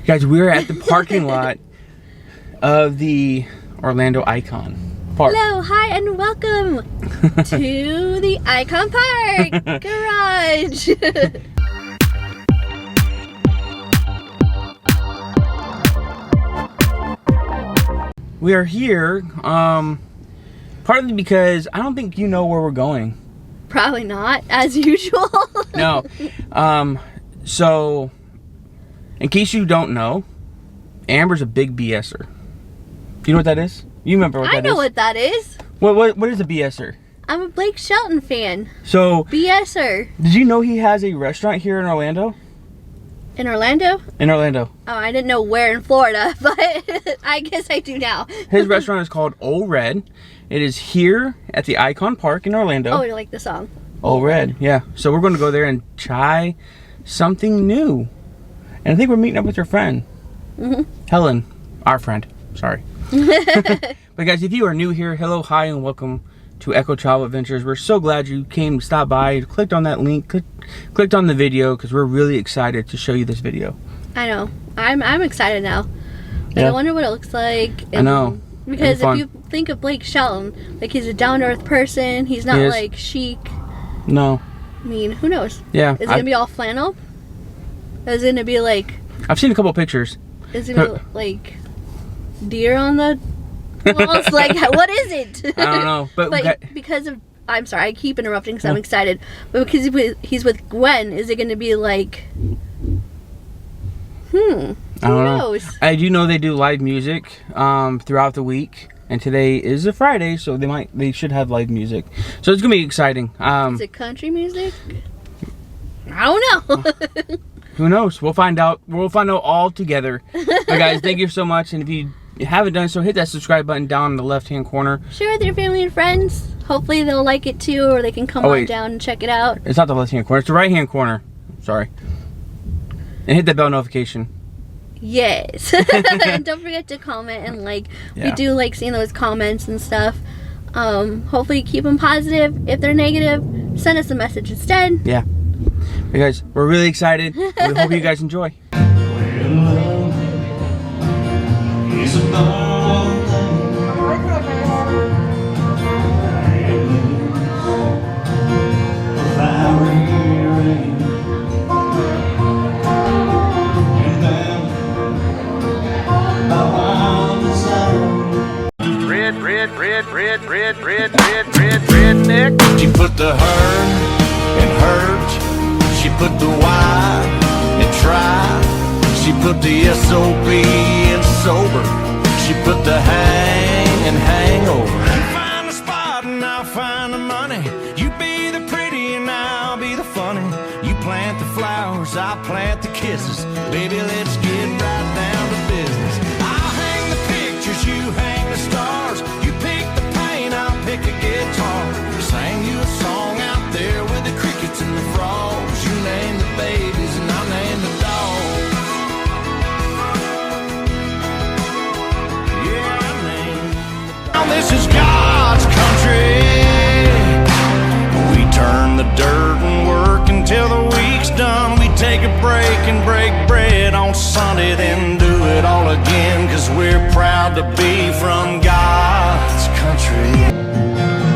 Guys, we're at the parking lot of the Orlando Icon Park. Hello, hi, and welcome to the Icon Park Garage. We are here, partly because I don't think you know where we're going. Probably not, as usual. No. So, in case you don't know, Amber's a big BSer. Do you know what that is? You remember what that is? I know what that is. What is a BSer? I'm a Blake Shelton fan. So, BSer. did you know he has a restaurant here in Orlando? In Orlando? In Orlando. Oh, I didn't know where in Florida, but I guess I do now. His restaurant is called Old Red. It is here at the Icon Park in Orlando. Oh, you like the song? Old Red, yeah. So we're going to go there and try something new. And I think we're meeting up with your friend. Helen, our friend. Sorry. But guys, if you are new here, hello, hi, and welcome to Echo Travel Adventures. We're so glad you came to stop by, clicked on that link, clicked on the video, because we're really excited to show you this video. I know. I'm excited now. Yeah. I wonder what it looks like. I know. Because if you think of Blake Shelton, like he's a down-to-earth person. He's not like chic. No. I mean, who knows? Yeah. Is it gonna be all flannel? Is it gonna be like? I've seen a couple pictures. Is it gonna be like deer on the walls? Like, what is it? I don't know. But because of, I'm sorry, I keep interrupting because I'm excited. But because he's with Gwen, is it gonna be like? Who knows? I do know they do live music throughout the week, and today is a Friday, so they should have live music. So it's gonna be exciting. Is it country music? I don't know. Who knows? We'll find out. We'll find out all together. But guys, thank you so much. And if you haven't done so, hit that subscribe button down in the left-hand corner. Share with your family and friends. Hopefully they'll like it too, or they can come on down and check it out. It's not the left-hand corner. It's the right-hand corner. Sorry. And hit that bell notification. Yes. And don't forget to comment and like. Yeah. We do like seeing those comments and stuff. Hopefully keep them positive. If they're negative, send us a message instead. Yeah. Hey guys, we're really excited. We hope you guys enjoy. Redneck. She put the her in hurt. She put the Y in try. She put the SOB in sober. She put the hang in hangover. You find the spot and I'll find the money. You be the pretty and I'll be the funny. You plant the flowers, I'll plant the kisses. Baby, let's get right down to business. I'll hang the pictures, you hang the stars. You pick the paint, I'll pick a guitar. Sang you a song out there with the crickets and the frogs. You name the babies and I'll name the dogs. Yeah, I name. Now this is God's country. We turn the dirt and work until the week's done. We take a break and break bread on Sunday, then do it all again, 'cause we're proud to be from God's country.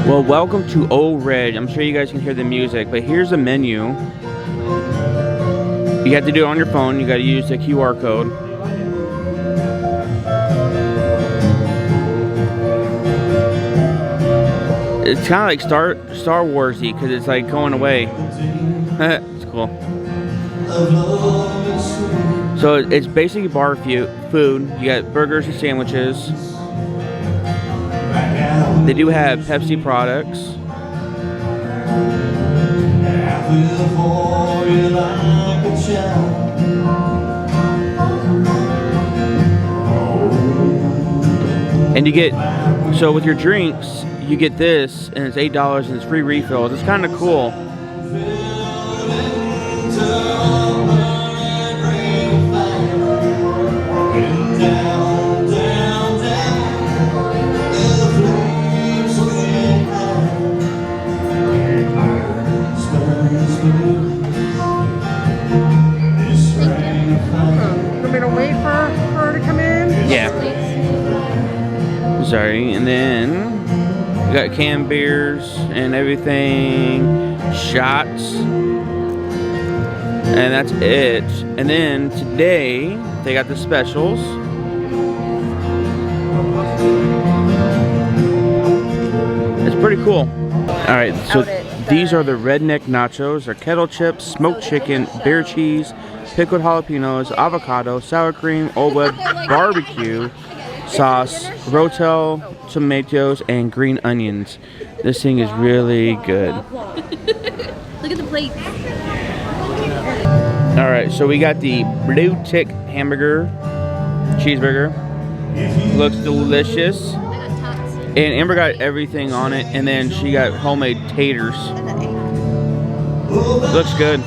Well, welcome to Old Red. I'm sure you guys can hear the music, but here's a menu. You have to do it on your phone. You got to use the QR code. It's kind of like Star Warsy because it's like going away. It's cool. So it's basically bar food. You got burgers and sandwiches. They do have Pepsi products. And you get, so with your drinks, you get this, and it's $8 and it's free refills. It's kind of cool. wait for her to come in? Yeah. Sorry, and then we got canned beers and everything, shots, and that's it. And then today they got the specials. It's pretty cool. All right, so these are the redneck nachos. They're kettle chips, smoked chicken, beer cheese, pickled jalapenos, avocado, sour cream, Old Blood, barbecue sauce, rotel, tomatoes, and green onions. This thing is really good. Look at the plate. All right, so we got the blue tick hamburger, cheeseburger. Looks delicious. I got tots. And Amber got everything on it, and then she got homemade taters. Looks good.